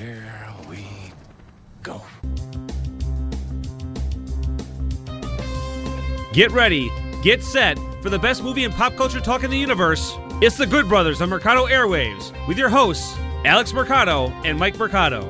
Here we go. Get ready, get set for the best movie and pop culture talk in the universe. It's the Good Brothers on Mercado Airwaves with your hosts, Alex Mercado and Mike Mercado.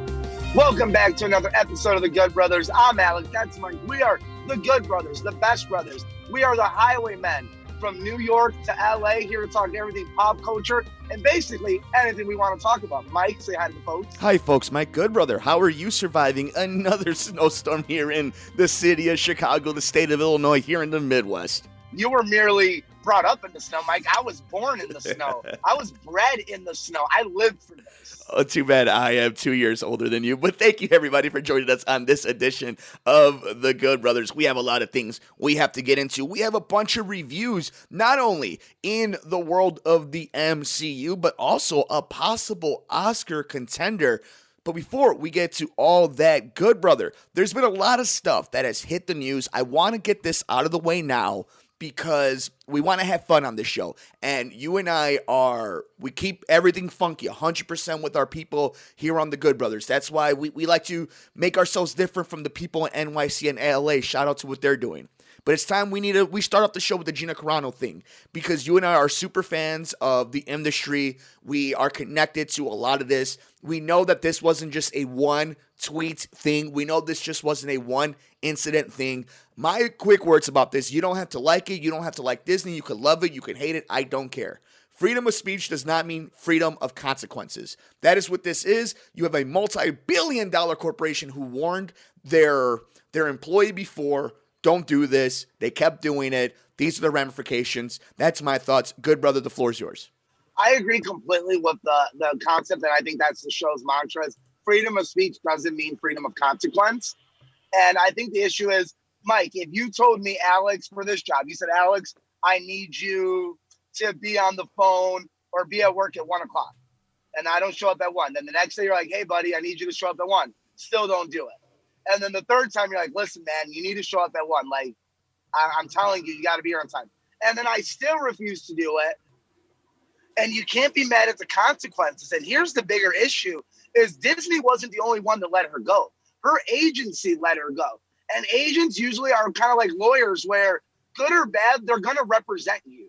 Welcome back to another episode of the Good Brothers. I'm Alex, that's Mike. We are the Good Brothers, the best brothers. We are the highwaymen from New York to LA, here to talk everything pop culture and basically anything we want to talk about. Mike, say hi to the folks. Hi, folks. Mike Goodbrother. How are you surviving another snowstorm here in the city of Chicago, the state of Illinois, here in the Midwest? You were merely brought up in the snow, Mike. I was born in the snow. I was bred in the snow. I lived for this. Oh, too bad I am 2 years older than you. But thank you, everybody, for joining us on this edition of The Good Brothers. We have a lot of things we have to get into. We have a bunch of reviews, not only in the world of the MCU, but also a possible Oscar contender. But before we get to all that, Good Brother, there's been a lot of stuff that has hit the news. I want to get this out of the way now, because we want to have fun on this show. And you and we keep everything funky 100% with our people here on the Good Brothers. That's why we like to make ourselves different from the people in NYC and LA. Shout out to what they're doing. But it's time we start off the show with the Gina Carano thing, because you and I are super fans of the industry. We are connected to a lot of this. We know that this wasn't just a one tweet thing. We know this just wasn't a one incident thing. My quick words about this: you don't have to like it. You don't have to like Disney. You can love it. You can hate it. I don't care. Freedom of speech does not mean freedom of consequences. That is what this is. You have a multi-billion-dollar corporation who warned their employee before, don't do this. They kept doing it. These are the ramifications. That's my thoughts. Good Brother, the floor is yours. I agree completely with the concept, and I think that's the show's mantra. Is freedom of speech doesn't mean freedom of consequence. And I think the issue is, Mike, if you told me, Alex, for this job, you said, Alex, I need you to be on the phone or be at work at 1 o'clock, and I don't show up at 1. Then the next day you're like, hey, buddy, I need you to show up at 1. Still don't do it. And then the third time you're like, listen, man, you need to show up at 1. Like, I'm telling you, you got to be here on time. And then I still refuse to do it. And you can't be mad at the consequences. And here's the bigger issue is Disney wasn't the only one that let her go. Her agency let her go. And agents usually are kind of like lawyers where, good or bad, they're going to represent you.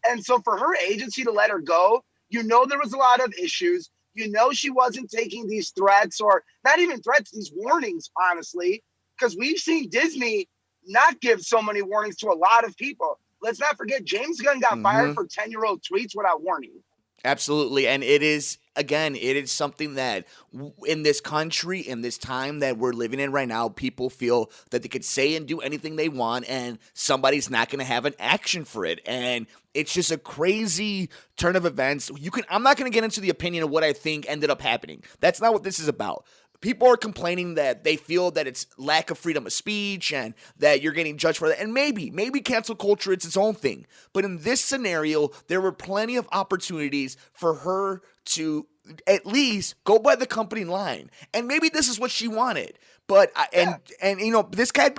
And so for her agency to let her go, you know there was a lot of issues. You know she wasn't taking these threats, or not even threats, these warnings, honestly, because we've seen Disney not give so many warnings to a lot of people. Let's not forget, James Gunn got fired for 10-year-old tweets without warning. Absolutely. And it is something that in this country, in this time that we're living in right now, people feel that they could say and do anything they want, and somebody's not going to have an action for it. And it's just a crazy turn of events. I'm not going to get into the opinion of what I think ended up happening. That's not what this is about. People are complaining that they feel that it's lack of freedom of speech and that you're getting judged for that. And maybe cancel culture, it's its own thing. But in this scenario, there were plenty of opportunities for her to at least go by the company line. And maybe this is what she wanted. But and you know, this can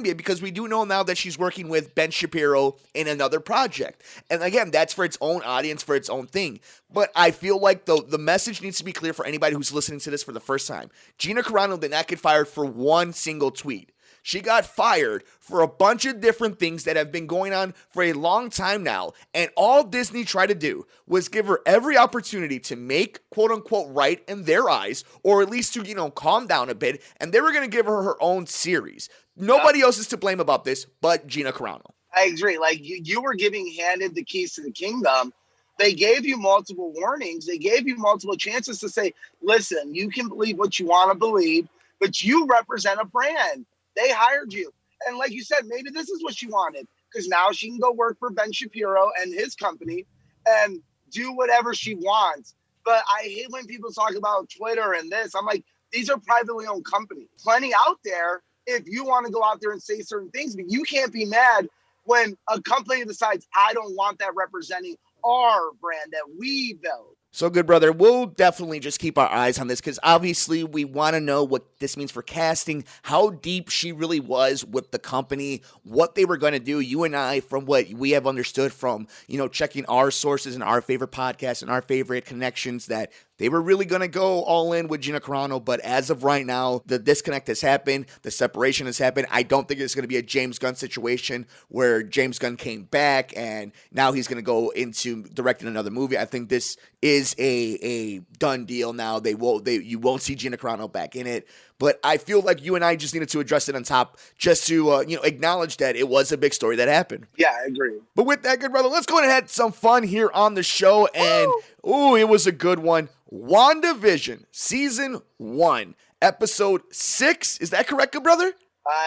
be it, because we do know now that she's working with Ben Shapiro in another project. And again, that's for its own audience, for its own thing. But I feel like the message needs to be clear for anybody who's listening to this for the first time. Gina Carano did not get fired for one single tweet. She got fired for a bunch of different things that have been going on for a long time now. And all Disney tried to do was give her every opportunity to make, quote unquote, right in their eyes, or at least to, calm down a bit. And they were going to give her own series. Nobody else is to blame about this but Gina Carano. I agree. Like, you were handed the keys to the kingdom. They gave you multiple warnings. They gave you multiple chances to say, listen, you can believe what you want to believe, but you represent a brand. They hired you. And like you said, maybe this is what she wanted, because now she can go work for Ben Shapiro and his company and do whatever she wants. But I hate when people talk about Twitter and this. I'm like, these are privately owned companies. Plenty out there if you want to go out there and say certain things, but you can't be mad when a company decides, I don't want that representing our brand that we build. So, good brother, we'll definitely just keep our eyes on this, because obviously we want to know what this means for casting, how deep she really was with the company, what they were going to do. You and I, from what we have understood from, checking our sources and our favorite podcasts and our favorite connections, that they were really going to go all in with Gina Carano, but as of right now, the disconnect has happened. The separation has happened. I don't think it's going to be a James Gunn situation where James Gunn came back and now he's going to go into directing another movie. I think this is a done deal now. You won't see Gina Carano back in it. But I feel like you and I just needed to address it on top just to acknowledge that it was a big story that happened. Yeah, I agree. But with that, good brother, let's go ahead and have some fun here on the show. And, it was a good one. Wandavision, Season 1, Episode 6. Is that correct, good brother?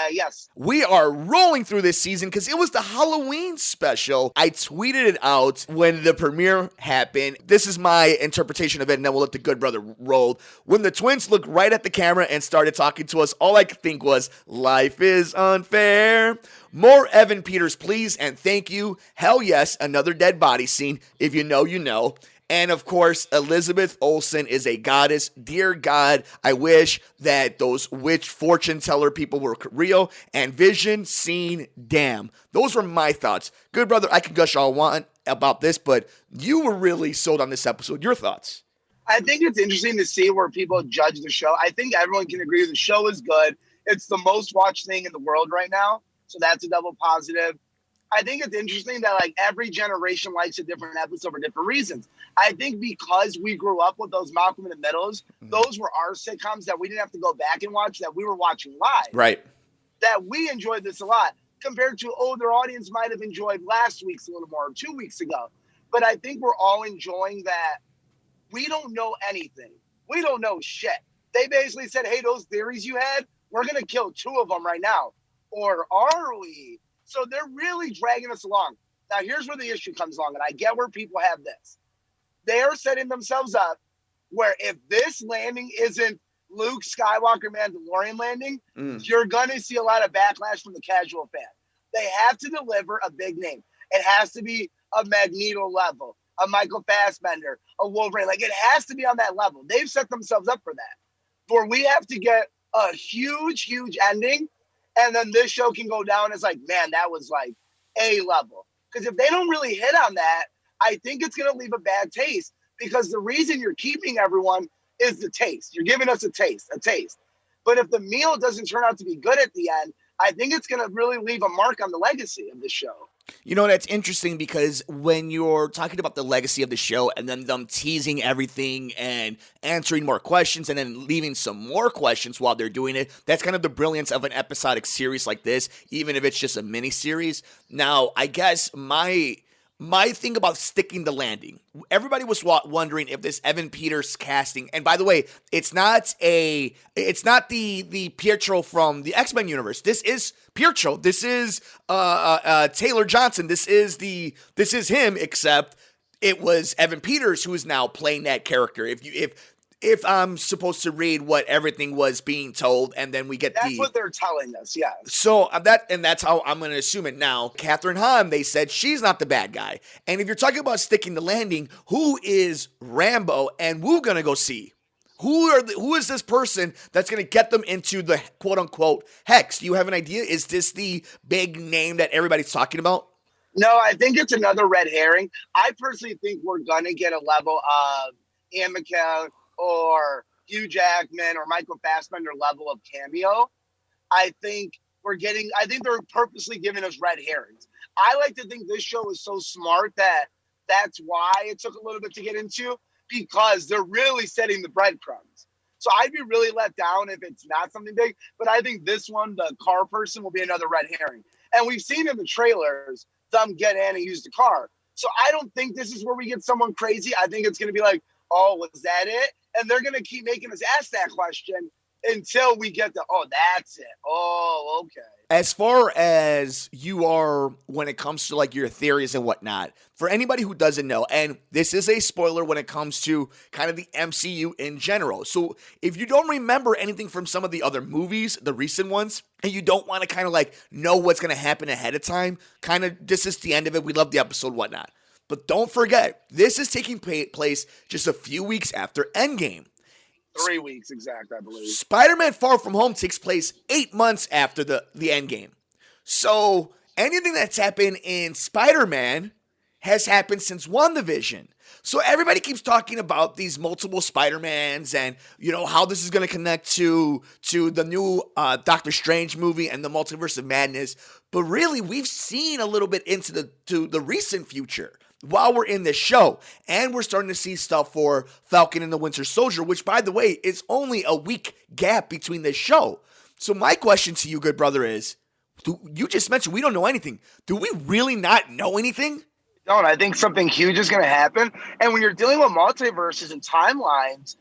Yes. We are rolling through this season because it was the Halloween special. I tweeted it out when the premiere happened. This is my interpretation of it, and then we'll let the good brother roll. When the twins looked right at the camera and started talking to us, all I could think was, life is unfair. More Evan Peters, please, and thank you. Hell yes, another dead body scene. If you know, you know. And of course, Elizabeth Olsen is a goddess. Dear God, I wish that those witch fortune teller people were real. And Vision, Scene, damn. Those were my thoughts. Good brother, I can gush all I want about this, but you were really sold on this episode. Your thoughts? I think it's interesting to see where people judge the show. I think everyone can agree the show is good. It's the most watched thing in the world right now. So that's a double positive. I think it's interesting that like every generation likes a different episode for different reasons. I think because we grew up with those Malcolm in the Middles, those were our sitcoms that we didn't have to go back and watch, that we were watching live. Right. That we enjoyed this a lot compared to older audience might have enjoyed last week's a little more, or 2 weeks ago. But I think we're all enjoying that we don't know anything. We don't know shit. They basically said, hey, those theories you had, we're going to kill 2 of them right now. Or are we? So they're really dragging us along. Now, here's where the issue comes along, and I get where people have this. They are setting themselves up where if this landing isn't Luke Skywalker Mandalorian landing, you're going to see a lot of backlash from the casual fan. They have to deliver a big name. It has to be a Magneto level, a Michael Fassbender, a Wolverine. Like, it has to be on that level. They've set themselves up for that. For we have to get a huge, huge ending, and then this show can go down as like, man, that was like A level. Because if they don't really hit on that, I think it's going to leave a bad taste, because the reason you're keeping everyone is the taste. You're giving us a taste. But if the meal doesn't turn out to be good at the end, I think it's going to really leave a mark on the legacy of the show. You know, that's interesting because when you're talking about the legacy of the show and then them teasing everything and answering more questions and then leaving some more questions while they're doing it, that's kind of the brilliance of an episodic series like this, even if it's just a mini series. Now, I guess my thing about sticking the landing, everybody was wondering if this Evan Peters casting, and by the way, it's not the Pietro from the X-Men universe. This is Pietro. This is Taylor Johnson. This is him, except it was Evan Peters who is now playing that character. If I'm supposed to read what everything was being told, and then we get that's what they're telling us, yeah. So that's how I'm going to assume it now. Catherine Hahn, they said she's not the bad guy. And if you're talking about sticking the landing, who is Rambo and Wu going to go see? Who is this person that's going to get them into the quote unquote hex? Do you have an idea? Is this the big name that everybody's talking about? No, I think it's another red herring. I personally think we're going to get a level of Ian McKellen or Hugh Jackman or Michael Fassbender level of cameo. I think they're purposely giving us red herrings. I like to think this show is so smart that that's why it took a little bit to get into, because they're really setting the breadcrumbs. So I'd be really let down if it's not something big, but I think this one, the car person, will be another red herring. And we've seen in the trailers them get in and use the car. So I don't think this is where we get someone crazy. I think it's going to be like, oh, was that it? And they're going to keep making us ask that question until we get to, oh, that's it. Oh, okay. As far as you are when it comes to like your theories and whatnot, for anybody who doesn't know, and this is a spoiler when it comes to kind of the MCU in general. So if you don't remember anything from some of the other movies, the recent ones, and you don't want to kind of like know what's going to happen ahead of time, kind of this is the end of it. We love the episode, whatnot. But don't forget, this is taking place just a few weeks after Endgame. 3 weeks exact, I believe. Spider-Man Far From Home takes place 8 months after the Endgame. So anything that's happened in Spider-Man has happened since WandaVision. So everybody keeps talking about these multiple Spider-Mans and, how this is going to connect to the new Doctor Strange movie and the Multiverse of Madness. But really, we've seen a little bit into the recent future while we're in this show. And we're starting to see stuff for Falcon and the Winter Soldier, which, by the way, is only a week gap between this show. So my question to you, good brother, is, you just mentioned we don't know anything. Do we really not know anything? Don't. I think something huge is going to happen. And when you're dealing with multiverses and timelines,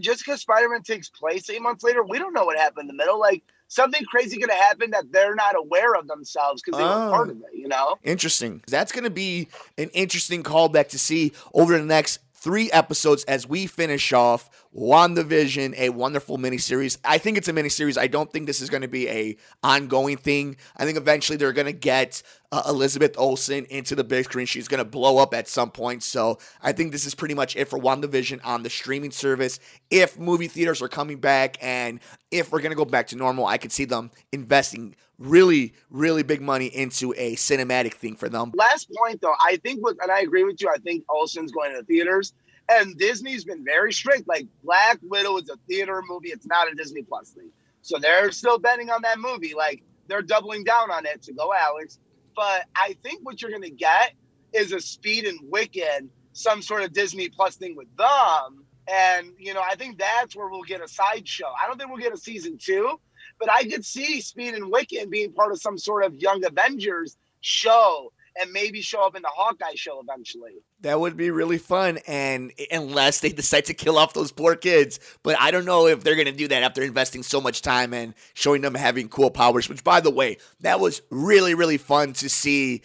just because Spider-Man takes place 8 months later, we don't know what happened in the middle. Like, something crazy going to happen that they're not aware of themselves because they were part of it, Interesting. That's going to be an interesting callback to see over the next 3 episodes as we finish off WandaVision, a wonderful miniseries. I think it's a miniseries. I don't think this is going to be a ongoing thing. I think eventually they're going to get Elizabeth Olsen into the big screen. She's going to blow up at some point. So I think this is pretty much it for WandaVision on the streaming service. If movie theaters are coming back and if we're going to go back to normal, I could see them investing really, really big money into a cinematic thing for them. Last point, though, I think, and I agree with you, I think Olsen's going to the theaters. And Disney's been very strict. Like, Black Widow is a theater movie. It's not a Disney Plus thing. So they're still betting on that movie. Like, they're doubling down on it to go, Alex. But I think what you're going to get is a Speed and Wicked, some sort of Disney Plus thing with them. And, I think that's where we'll get a sideshow. I don't think we'll get a season 2, but I could see Speed and Wicked being part of some sort of Young Avengers show and maybe show up in the Hawkeye show eventually. That would be really fun, and unless they decide to kill off those poor kids. But I don't know if they're going to do that after investing so much time and showing them having cool powers, which, by the way, that was really, really fun to see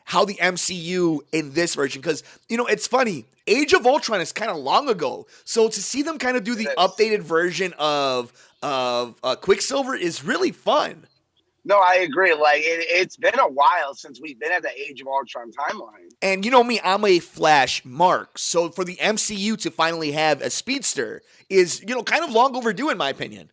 how the MCU in this version, because, it's funny. Age of Ultron is kind of long ago, so to see them kind of do the updated version of Quicksilver is really fun. No, I agree. Like, it's been a while since we've been at the Age of Ultron timeline. And you know me, I'm a Flash mark. So for the MCU to finally have a speedster is, kind of long overdue in my opinion.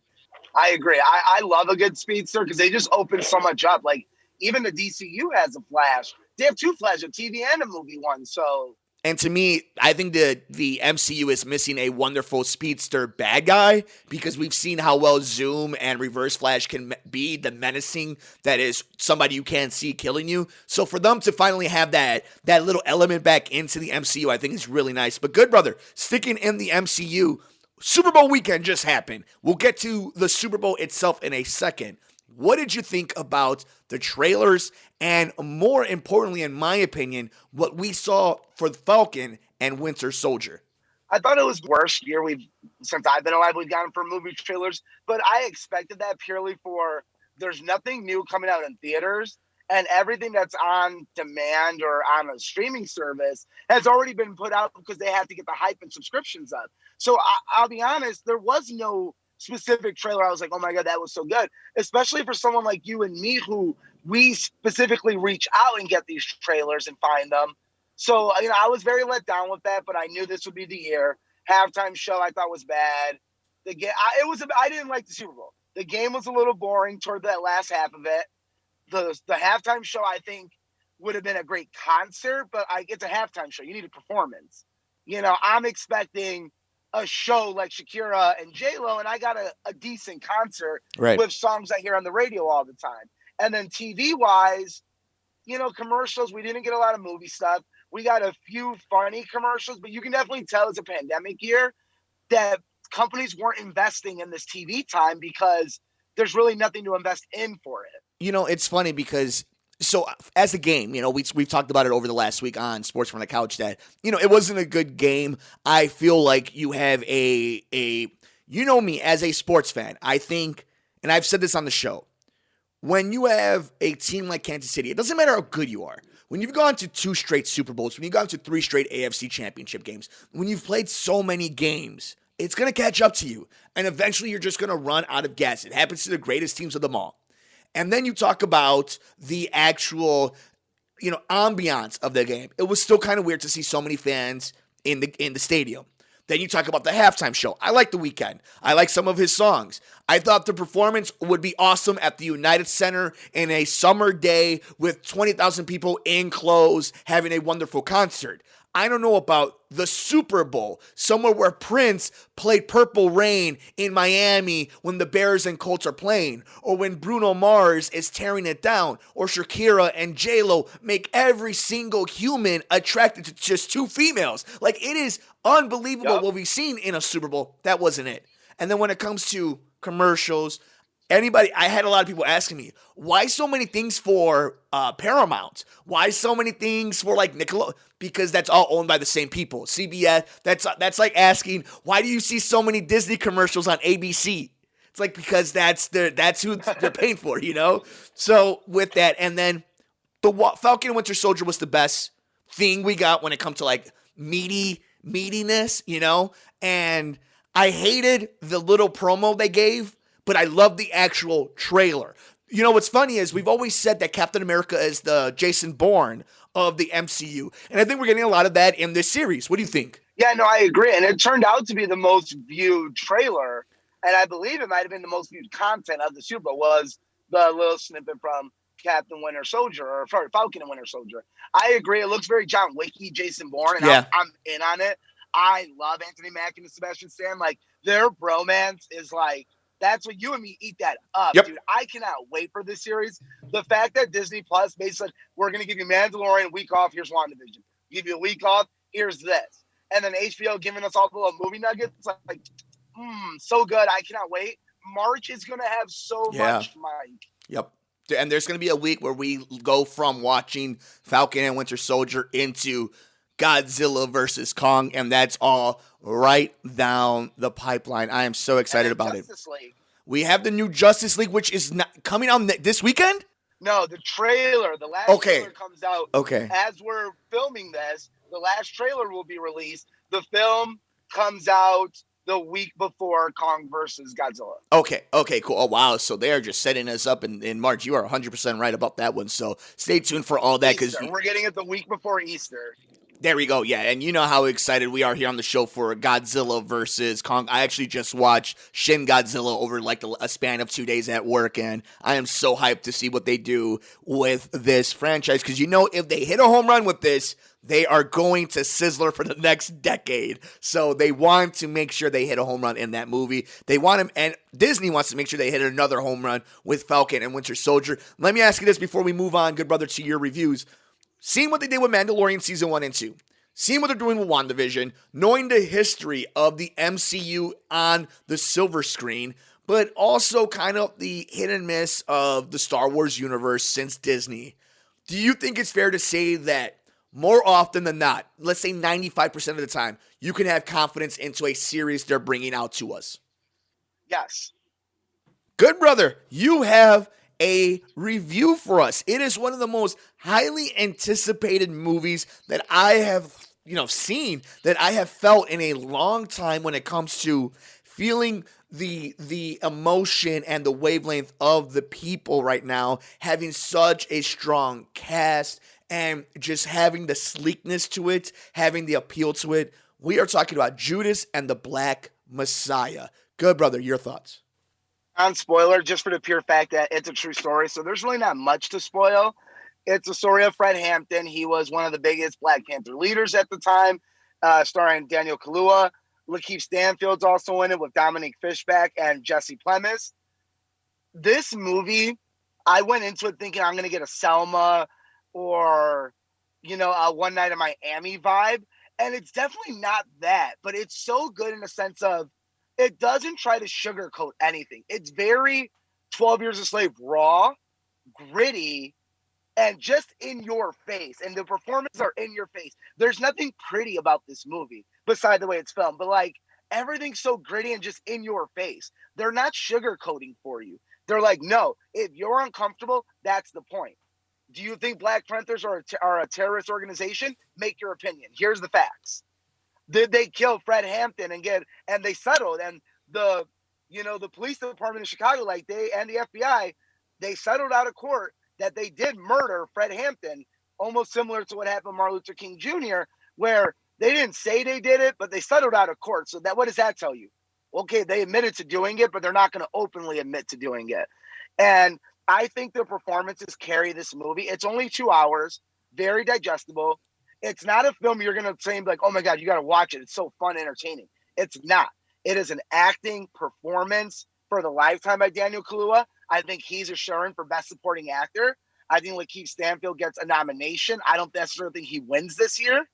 I agree. I love a good speedster because they just open so much up. Like, even the DCU has a Flash. They have 2 Flash, a TV and a movie one. So. And to me, I think the MCU is missing a wonderful speedster bad guy because we've seen how well Zoom and Reverse Flash can be, the menacing that is somebody you can't see killing you. So for them to finally have that little element back into the MCU, I think is really nice. But good brother, sticking in the MCU, Super Bowl weekend just happened. We'll get to the Super Bowl itself in a second. What did you think about the trailers and, more importantly, in my opinion, what we saw for Falcon and Winter Soldier? I thought it was the worst year since I've been alive we've gotten for movie trailers, but I expected that purely for there's nothing new coming out in theaters, and everything that's on demand or on a streaming service has already been put out because they have to get the hype and subscriptions up. So I'll be honest, there was no specific trailer I was like, oh my God, that was so good. Especially for someone like you and me who we specifically reach out and get these trailers and find them. So, I was very let down with that, but I knew this would be the year. Halftime show I thought was bad. The game, I didn't like the Super Bowl. The game was a little boring toward that last half of it. The halftime show I think would have been a great concert, but it's a halftime show. You need a performance. I'm expecting a show like Shakira and J-Lo, and I got a decent concert with songs I hear on the radio all the time. And then TV-wise, commercials, we didn't get a lot of movie stuff. We got a few funny commercials, but you can definitely tell it's a pandemic year that companies weren't investing in this TV time because there's really nothing to invest in for it. It's funny because so as a game, we've talked about it over the last week on Sports from the Couch that, it wasn't a good game. I feel like you have me as a sports fan, I think, and I've said this on the show, when you have a team like Kansas City, it doesn't matter how good you are. When you've gone to 2 straight Super Bowls, when you've gone to 3 straight AFC championship games, when you've played so many games, it's going to catch up to you. And eventually you're just going to run out of gas. It happens to the greatest teams of them all. And then you talk about the actual, ambiance of the game. It was still kind of weird to see so many fans in the stadium. Then you talk about the halftime show. I like The Weeknd. I like some of his songs. I thought the performance would be awesome at the United Center in a summer day with 20,000 people in clothes having a wonderful concert. I don't know about the Super Bowl, somewhere where Prince played Purple Rain in Miami when the Bears and Colts are playing, or when Bruno Mars is tearing it down, or Shakira and J-Lo make every single human attracted to just two females. Like, it is unbelievable what we've seen in a Super Bowl. That wasn't it. And then when it comes to commercials, I had a lot of people asking me, why so many things for Paramount? Why so many things for like Nickelodeon? Because that's all owned by the same people. CBS, that's like asking, why do you see so many Disney commercials on ABC? It's like, because that's who they're paying for, you know? So with that, and then the Falcon and Winter Soldier was the best thing we got when it comes to like meatiness, you know? And I hated the little promo they gave, but I love the actual trailer. You know, what's funny is we've always said that Captain America is the Jason Bourne of the MCU. And I think we're getting a lot of that in this series. What do you think? Yeah, no, I agree. And it turned out to be the most viewed trailer. And I believe it might have been the most viewed content of the Super Bowl was the little snippet from Falcon and Winter Soldier. I agree. It looks very John Wicky, Jason Bourne. And Yeah. I'm in on it. I love Anthony Mackie and Sebastian Stan. Like, their bromance is like, that's what you and me eat that up, dude. I cannot wait for this series. The fact that Disney Plus basically, we're going to give you Mandalorian week off. Here's WandaVision. Give you a week off. Here's this. And then HBO giving us all the little movie nuggets. Like, so good. I cannot wait. March is going to have so much, Mike. Yep. And there's going to be a week where we go from watching Falcon and Winter Soldier into Godzilla versus Kong, and that's all right down the pipeline. I am so excited about Justice League. We have the new Justice League, which is not coming out this weekend? No, the trailer. The last trailer comes out. Okay. As we're filming this, the last trailer will be released. The film comes out the week before Kong versus Godzilla. Okay, cool. Oh, wow. So they are just setting us up in March. You are 100% right about that one. So stay tuned for all that. Because we're getting it the week before Easter. There we go. Yeah, and you know how excited we are here on the show for Godzilla versus Kong. I actually just watched Shin Godzilla over like a span of 2 days at work, and I am so hyped to see what they do with this franchise, because you know if they hit a home run with this, they are going to Sizzler for the next decade. So they want to make sure they hit a home run in that movie. They want him, and Disney wants to make sure they hit another home run with Falcon and Winter Soldier. Let me ask you this before we move on, good brother, to your reviews. Seeing what they did with Mandalorian Season 1 and 2, seeing what they're doing with WandaVision, knowing the history of the MCU on the silver screen, but also kind of the hit and miss of the Star Wars universe since Disney, do you think it's fair to say that more often than not, let's say 95% of the time, you can have confidence into a series they're bringing out to us? Yes. Good brother, you have a review for us. It is one of the most highly anticipated movies that I have, seen, that I have felt in a long time when it comes to feeling the emotion and the wavelength of the people right now, having such a strong cast and just having the sleekness to it, having the appeal to it. We are talking about Judas and the Black Messiah. Good brother, your thoughts? Non-spoiler, just for the pure fact that it's a true story. So there's really not much to spoil. It's a story of Fred Hampton. He was one of the biggest Black Panther leaders at the time, starring Daniel Kaluuya. Lakeith Stanfield's also in it with Dominique Fishback and Jesse Plemons. This movie, I went into it thinking I'm going to get a Selma or, a One Night in Miami vibe. And it's definitely not that, but it's so good in the sense of it doesn't try to sugarcoat anything. It's very 12 Years a Slave raw, gritty, and just in your face. And the performances are in your face. There's nothing pretty about this movie beside the way it's filmed. But everything's so gritty and just in your face. They're not sugarcoating for you. They're like, no, if you're uncomfortable, that's the point. Do you think Black Panthers are a terrorist organization? Make your opinion. Here's the facts. Did they kill Fred Hampton and they settled, and the police department in Chicago, and the FBI, they settled out of court that they did murder Fred Hampton, almost similar to what happened to Martin Luther King Jr., where They didn't say they did it, but they settled out of court. So what does that tell you? Okay, they admitted to doing it, but they're not going to openly admit to doing it. And I think their performances carry this movie. It's only 2 hours, very digestible. It's not a film you're going to say like, oh my God, you got to watch it. It's so fun, entertaining. It's not. It is an acting performance for the lifetime by Daniel Kaluuya. I think he's assuring for Best Supporting Actor. I think Lakeith Stanfield gets a nomination. I don't necessarily think he wins this year,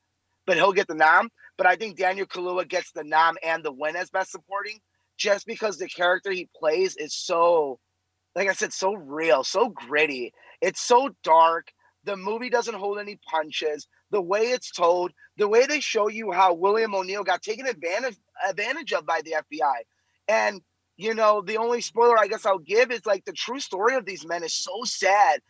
but he'll get the nom. But I think Daniel Kaluuya gets the nom and the win as Best Supporting just because the character he plays is so, like I said, so real, so gritty. It's so dark. The movie doesn't hold any punches. The way it's told, the way they show you how William O'Neill got taken advantage of by the FBI. And, you know, the only spoiler I guess I'll give is like the true story of these men is so sad.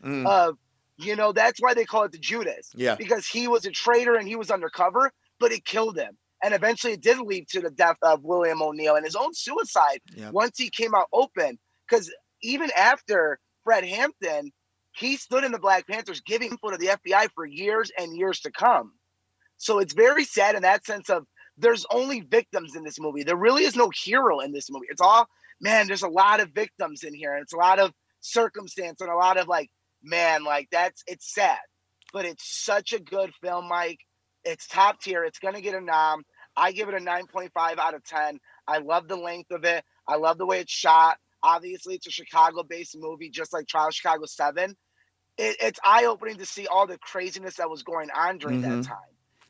You know, that's why they call it the Judas. Yeah. Because he was a traitor and he was undercover, but it killed him. And eventually it did lead to the death of William O'Neill and his own suicide once he came out open. Because even after Fred Hampton, he stood in the Black Panthers giving info to the FBI for years and years to come. So it's very sad in that sense of there's only victims in this movie. There really is no hero in this movie. It's all, man, there's a lot of victims in here. And it's a lot of circumstance and a lot of like, man, like it's sad. But it's such a good film, Mike. It's top tier. It's going to get a nom. I give it a 9.5 out of 10. I love the length of it. I love the way it's shot. Obviously, it's a Chicago-based movie, just like Trial of Chicago 7. It's eye-opening to see all the craziness that was going on during that time.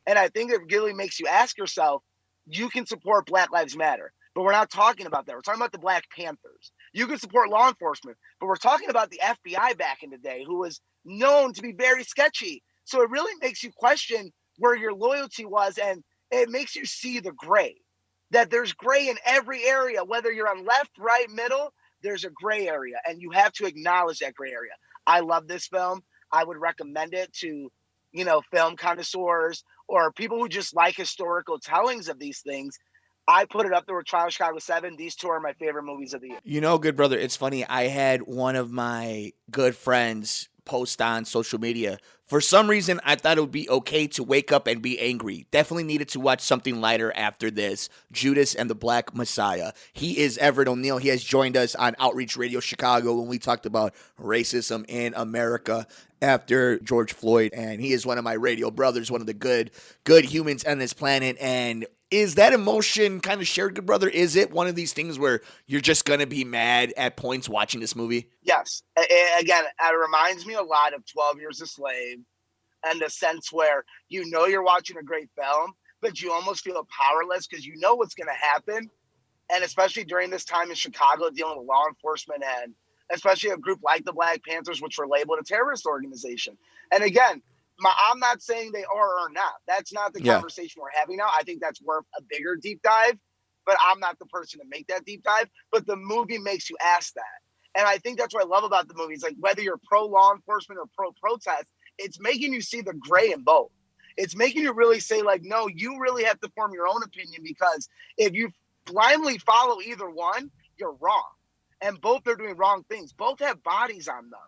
And I think it really makes you ask yourself, you can support Black Lives Matter, but we're not talking about that. We're talking about the Black Panthers. You can support law enforcement, but we're talking about the FBI back in the day who was known to be very sketchy. So it really makes you question where your loyalty was, and it makes you see the gray, that there's gray in every area, whether you're on left, right, middle, there's a gray area, and you have to acknowledge that gray area. I love this film. I would recommend it to, you know, film connoisseurs or people who just like historical tellings of these things. I put it up there with Trial of Chicago 7. These two are my favorite movies of the year. You know, good brother, it's funny. I had one of my good friends post on social media. For some reason, I thought it would be okay to wake up and be angry. Definitely needed to watch something lighter after this. Judas and the Black Messiah. He is Everett O'Neill. He has joined us on Outreach Radio Chicago when we talked about racism in America after George Floyd. And he is one of my radio brothers, one of the good humans on this planet. And is that emotion kind of shared, good brother? Is it one of these things where you're just going to be mad at points watching this movie? Yes. Again, it reminds me a lot of 12 Years a Slave, and the sense where you know you're watching a great film, but you almost feel powerless because you know what's going to happen. And especially during this time in Chicago, dealing with law enforcement and especially a group like the Black Panthers, which were labeled a terrorist organization. And again, I'm not saying they are or not. That's not the conversation we're having now. I think that's worth a bigger deep dive, but I'm not the person to make that deep dive. But the movie makes you ask that. And I think that's what I love about the movie. It's like whether you're pro law enforcement or pro protest, it's making you see the gray in both. It's making you really say like, no, you really have to form your own opinion, because if you blindly follow either one, you're wrong. And both are doing wrong things. Both have bodies on them.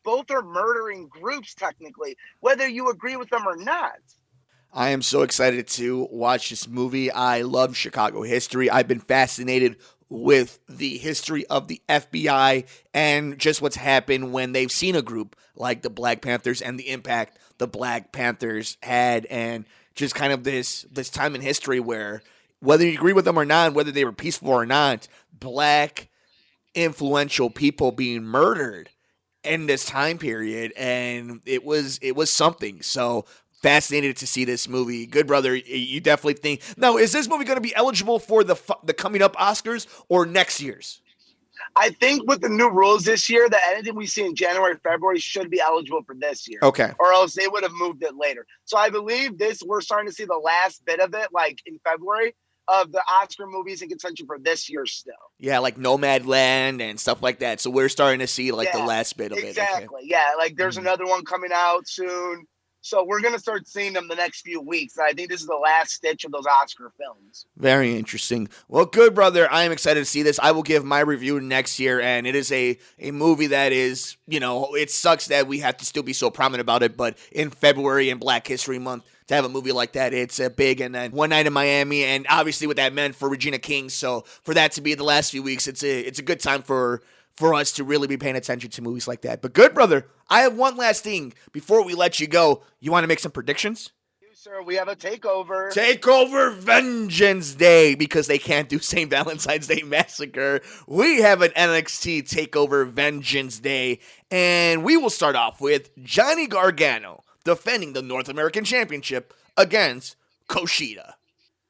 Both are murdering groups, technically, whether you agree with them or not. I am so excited to watch this movie. I love Chicago history. I've been fascinated with the history of the FBI and just what's happened when they've seen a group like the Black Panthers and the impact the Black Panthers had, and just kind of this time in history where whether you agree with them or not, whether they were peaceful or not, Black influential people being murdered in this time period, and it was something. So fascinated to see this movie. Good brother, you definitely think now, is this movie going to be eligible for the coming up Oscars or next year's? I think with the new rules this year, that anything we see in January, February should be eligible for this year. Okay. Or else they would have moved it later. So I believe we're starting to see the last bit of it, like in February, of the Oscar movies in contention for this year still. Yeah, like Nomadland and stuff like that. So we're starting to see like the last bit of it. Exactly. Okay. Yeah, like there's another one coming out soon. So we're going to start seeing them the next few weeks. And I think this is the last stitch of those Oscar films. Very interesting. Well, good brother. I am excited to see this. I will give my review next year. And it is a movie that is, you know, it sucks that we have to still be so prominent about it. But in February and Black History Month, to have a movie like that. It's big. And then One Night in Miami, and obviously what that meant for Regina King. So for that to be the last few weeks, it's a good time for us to really be paying attention to movies like that. But good, brother, I have one last thing before we let you go. You want to make some predictions? Sir, we have a takeover. Takeover Vengeance Day, because they can't do St. Valentine's Day Massacre. We have an NXT TakeOver Vengeance Day, and we will start off with Johnny Gargano defending the North American Championship against Kushida.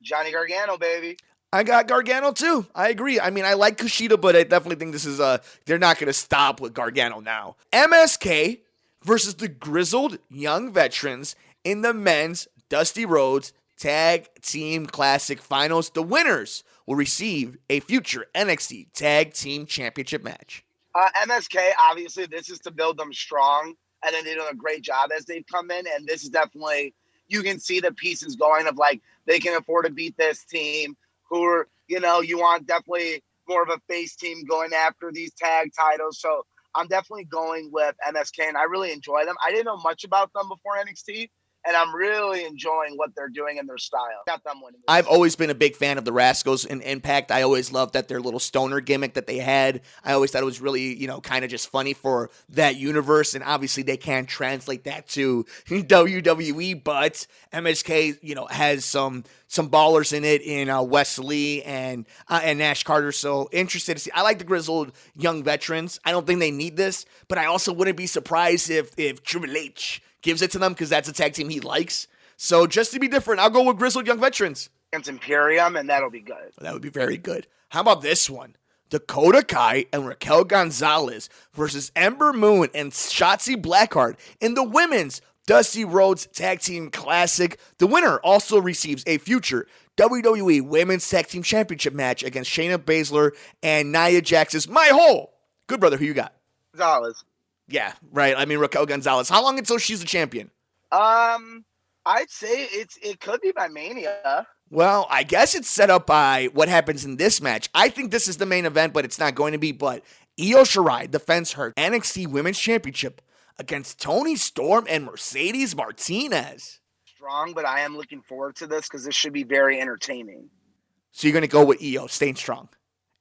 Johnny Gargano, baby. I got Gargano too. I agree. I mean, I like Kushida, but I definitely think this is they're not going to stop with Gargano now. MSK versus the Grizzled Young Veterans in the men's Dusty Rhodes Tag Team Classic Finals. The winners will receive a future NXT Tag Team Championship match. MSK, obviously, this is to build them strong, and then they're doing a great job as they've come in, and this is definitely, you can see the pieces going of, like, they can afford to beat this team, who are, you want definitely more of a face team going after these tag titles, so I'm definitely going with MSK, and I really enjoy them. I didn't know much about them before NXT, and I'm really enjoying what they're doing in their style. Got them winning. I've always been a big fan of the Rascals in Impact. I always loved that their little stoner gimmick that they had. I always thought it was really, kind of just funny for that universe. And obviously they can't translate that to WWE, but MSK, has some ballers in it in Wesley and Nash Carter. So interested to see. I like the Grizzled Young Veterans. I don't think they need this, but I also wouldn't be surprised if Triple H gives it to them, because that's a tag team he likes. So just to be different, I'll go with Grizzled Young Veterans. Against Imperium, and that'll be good. That would be very good. How about this one? Dakota Kai and Raquel Gonzalez versus Ember Moon and Shotzi Blackheart in the women's Dusty Rhodes Tag Team Classic. The winner also receives a future WWE Women's Tag Team Championship match against Shayna Baszler and Nia Jax's My Hole. Good, brother, who you got? Gonzalez. Yeah, right. I mean, Raquel Gonzalez. How long until she's the champion? I'd say it could be by Mania. Well, I guess it's set up by what happens in this match. I think this is the main event, but it's not going to be. But Io Shirai defends her NXT Women's Championship against Toni Storm and Mercedes Martinez. Strong, but I am looking forward to this because this should be very entertaining. So you're going to go with Io, staying strong.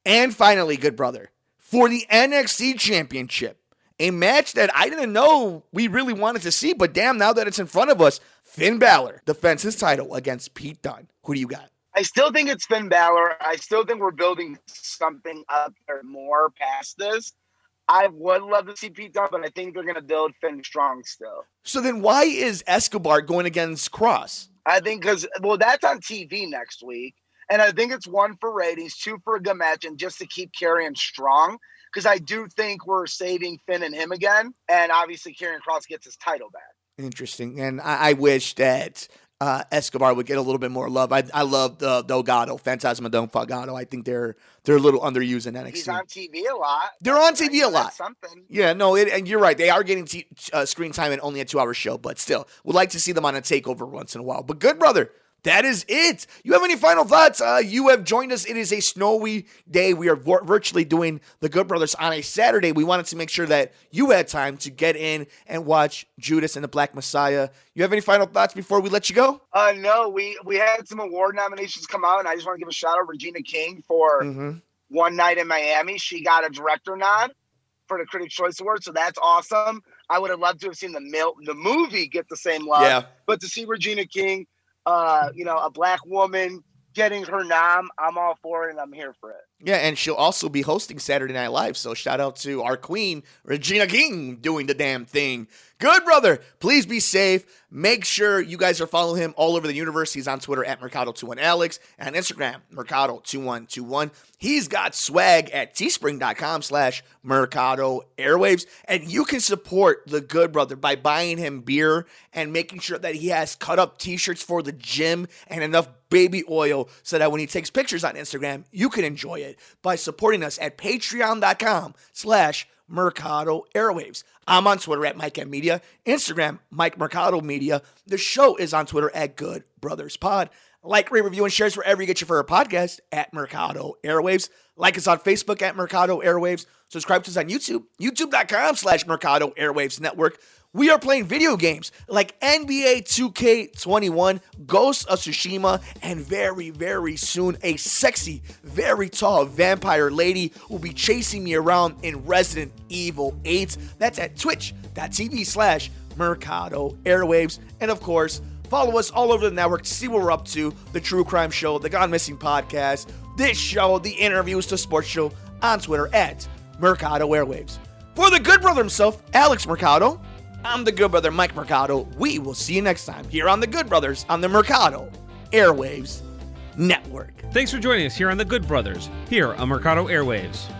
And finally, good brother, for the NXT Championship, a match that I didn't know we really wanted to see, but damn, now that it's in front of us, Finn Balor defends his title against Pete Dunne. Who do you got? I still think it's Finn Balor. I still think we're building something up there more past this. I would love to see Pete Dunne, but I think they're going to build Finn strong still. So then why is Escobar going against Cross? I think because, that's on TV next week. And I think it's 1 for ratings, 2 for a good match, and just to keep Karrion strong. Because I do think we're saving Finn and him again. And obviously Karrion Kross gets his title back. Interesting. And I wish that Escobar would get a little bit more love. I love Delgado, Fantasma Don Delgado. I think they're a little underused in NXT. He's on TV a lot. They're on TV a lot. That's something. Yeah, no, and you're right. They are getting screen time in only a 2-hour show, but still, would like to see them on a takeover once in a while. But good, brother. That is it. You have any final thoughts? You have joined us. It is a snowy day. We are virtually doing the Good Brothers on a Saturday. We wanted to make sure that you had time to get in and watch Judas and the Black Messiah. You have any final thoughts before we let you go? No, we had some award nominations come out, and I just want to give a shout out to Regina King for One Night in Miami. She got a director nod for the Critics' Choice Award, so that's awesome. I would have loved to have seen the movie get the same love, but to see Regina King, a black woman getting her nom, I'm all for it and I'm here for it. Yeah, and she'll also be hosting Saturday Night Live, so shout out to our queen, Regina King, doing the damn thing. Good, brother. Please be safe. Make sure you guys are following him all over the universe. He's on Twitter at Mercado21Alex and Instagram, Mercado2121. He's got swag at teespring.com/Mercado Airwaves. And you can support the Good Brother by buying him beer and making sure that he has cut up t-shirts for the gym and enough baby oil so that when he takes pictures on Instagram, you can enjoy it by supporting us at patreon.com/Mercado Airwaves. I'm on Twitter at Mike M Media, Instagram, Mike Mercado Media. The show is on Twitter at Good Brothers Pod. Like, rate, review, and shares wherever you get your favorite podcast at Mercado Airwaves. Like us on Facebook at Mercado Airwaves. Subscribe to us on YouTube, youtube.com/Mercado Airwaves Network. we are playing video games like NBA 2K21, Ghost of Tsushima, and very, very soon a sexy, very tall vampire lady will be chasing me around in Resident Evil 8. That's at twitch.tv/Mercado Airwaves. And of course, follow us all over the network to see what we're up to. The True Crime Show, the Gone Missing Podcast, this show, the interviews, the sports show on Twitter at Mercado Airwaves. For the good brother himself, Alex Mercado, I'm the good brother, Mike Mercado. We will see you next time here on the Good Brothers on the Mercado Airwaves Network. Thanks for joining us here on the Good Brothers, here on Mercado Airwaves.